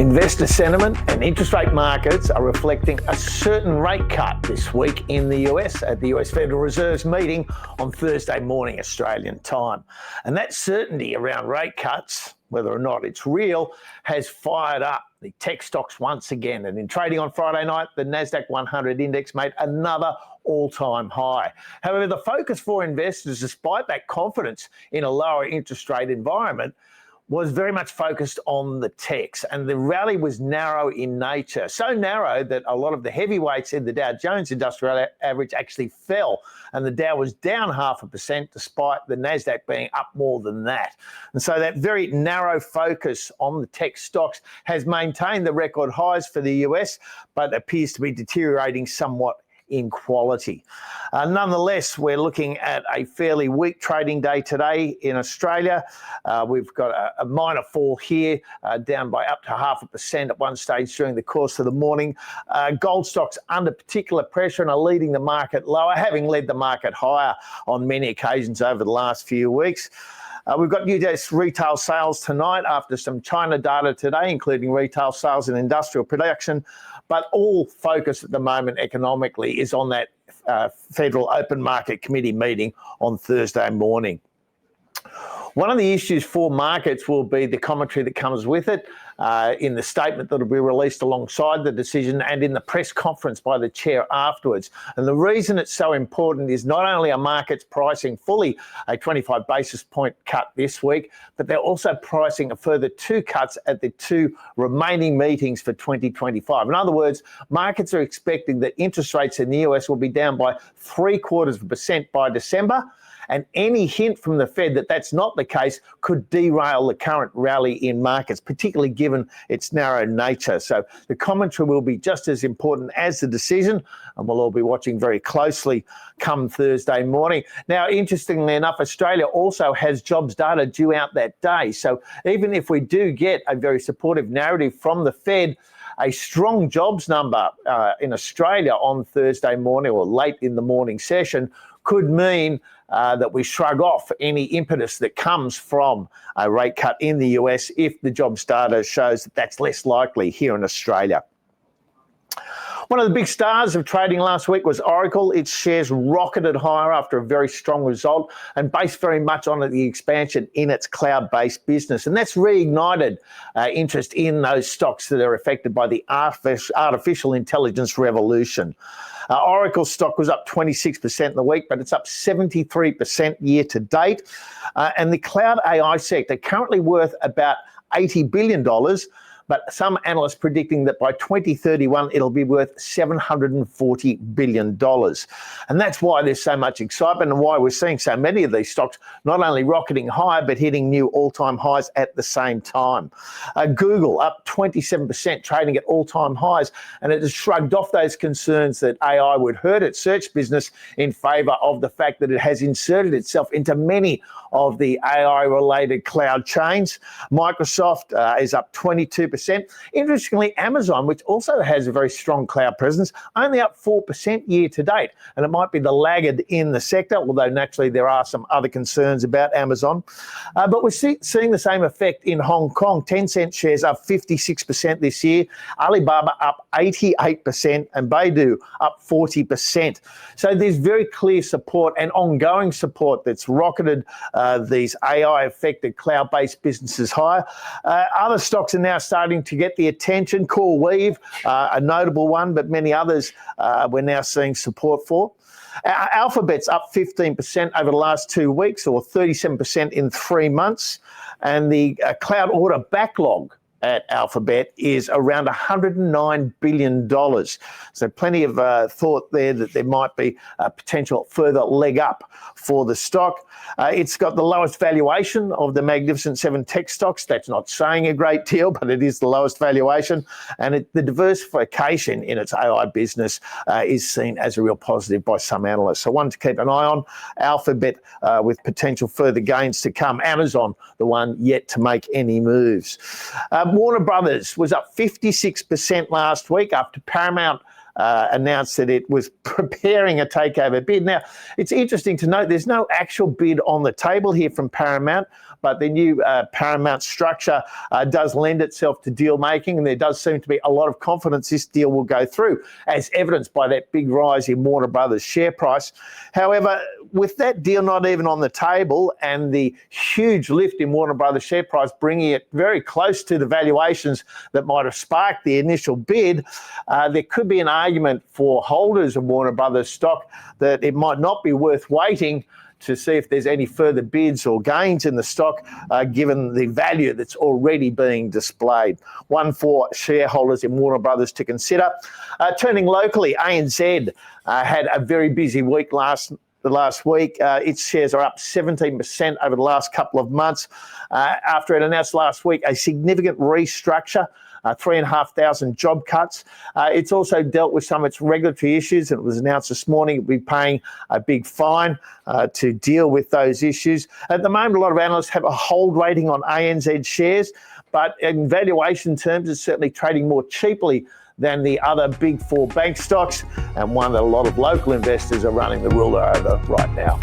Investor sentiment and interest rate markets are reflecting a certain rate cut this week in the US at the US Federal Reserve's meeting on Thursday morning Australian time. And that certainty around rate cuts, whether or not it's real, has fired up the tech stocks once again. And in trading on Friday night, the Nasdaq 100 index made another all-time high. However, the focus for investors, despite that confidence in a lower interest rate environment, was very much focused on the techs, and the rally was narrow in nature. So narrow that a lot of the heavyweights in the Dow Jones Industrial Average actually fell, and the Dow was down 0.5% despite the Nasdaq being up more than that. And so that very narrow focus on the tech stocks has maintained the record highs for the US, but appears to be deteriorating somewhat in quality. Nonetheless, we're looking at a fairly weak trading day today in Australia. We've got a minor fall here, down by up to 0.5% at one stage during the course of the morning. Gold stocks under particular pressure and are leading the market lower, having led the market higher on many occasions over the last few weeks. We've got US retail sales tonight after some China data today, including retail sales and industrial production. But all focus at the moment economically is on that Federal Open Market Committee meeting on Thursday morning. One of the issues for markets will be the commentary that comes with it in the statement that will be released alongside the decision and in the press conference by the chair afterwards. And the reason it's so important is not only are markets pricing fully a 25 basis point cut this week, but they're also pricing a further 2 cuts at the 2 remaining meetings for 2025. In other words, markets are expecting that interest rates in the US will be down by 0.75% by December. And any hint from the Fed that that's not the case could derail the current rally in markets, particularly given its narrow nature. So the commentary will be just as important as the decision, and we'll all be watching very closely come Thursday morning. Now, interestingly enough, Australia also has jobs data due out that day. So even if we do get a very supportive narrative from the Fed, a strong jobs number in Australia on Thursday morning or late in the morning session could mean that we shrug off any impetus that comes from a rate cut in the US if the jobs data shows that that's less likely here in Australia. One of the big stars of trading last week was Oracle. Its shares rocketed higher after a very strong result and based very much on the expansion in its cloud-based business. And that's reignited interest in those stocks that are affected by the artificial intelligence revolution. Oracle stock was up 26% in the week, but it's up 73% year to date. And the cloud AI sector currently worth about $80 billion. But some analysts predicting that by 2031, it'll be worth $740 billion. And that's why there's so much excitement and why we're seeing so many of these stocks not only rocketing higher, but hitting new all-time highs at the same time. Google up 27%, trading at all-time highs, and it has shrugged off those concerns that AI would hurt its search business in favor of the fact that it has inserted itself into many of the AI-related cloud chains. Microsoft is up 22%. Interestingly, Amazon, which also has a very strong cloud presence, only up 4% year to date. And it might be the laggard in the sector, although naturally there are some other concerns about Amazon. But we're seeing the same effect in Hong Kong. Tencent shares up 56% this year. Alibaba up 88% and Baidu up 40%. So there's very clear support and ongoing support that's rocketed these AI-affected cloud-based businesses higher. Other stocks are now starting to get the attention. CoreWeave, a notable one, but many others we're now seeing support for. Alphabet's up 15% over the last 2 weeks, or 37% in 3 months. And the cloud order backlog at Alphabet is around $109 billion. So plenty of thought there that there might be a potential further leg up for the stock. It's got the lowest valuation of the Magnificent Seven tech stocks. That's not saying a great deal, but it is the lowest valuation. And the diversification in its AI business is seen as a real positive by some analysts. So one to keep an eye on. Alphabet with potential further gains to come. Amazon, the one yet to make any moves. Warner Brothers was up 56% last week after Paramount announced that it was preparing a takeover bid. Now, it's interesting to note there's no actual bid on the table here from Paramount, but the new Paramount structure does lend itself to deal making, and there does seem to be a lot of confidence this deal will go through, as evidenced by that big rise in Warner Brothers share price. However, with that deal not even on the table and the huge lift in Warner Brothers share price bringing it very close to the valuations that might have sparked the initial bid, there could be an argument for holders of Warner Brothers stock that it might not be worth waiting to see if there's any further bids or gains in the stock, given the value that's already being displayed. One for shareholders in Warner Brothers to consider. Turning locally, ANZ had a very busy week last week. Its shares are up 17% over the last couple of months after it announced last week a significant restructure, 3,500 job cuts. It's also dealt with some of its regulatory issues, and it was announced this morning it will be paying a big fine to deal with those issues. At the moment, a lot of analysts have a hold rating on ANZ shares, but in valuation terms, it's certainly trading more cheaply than the other big four bank stocks, and one that a lot of local investors are running the ruler over right now.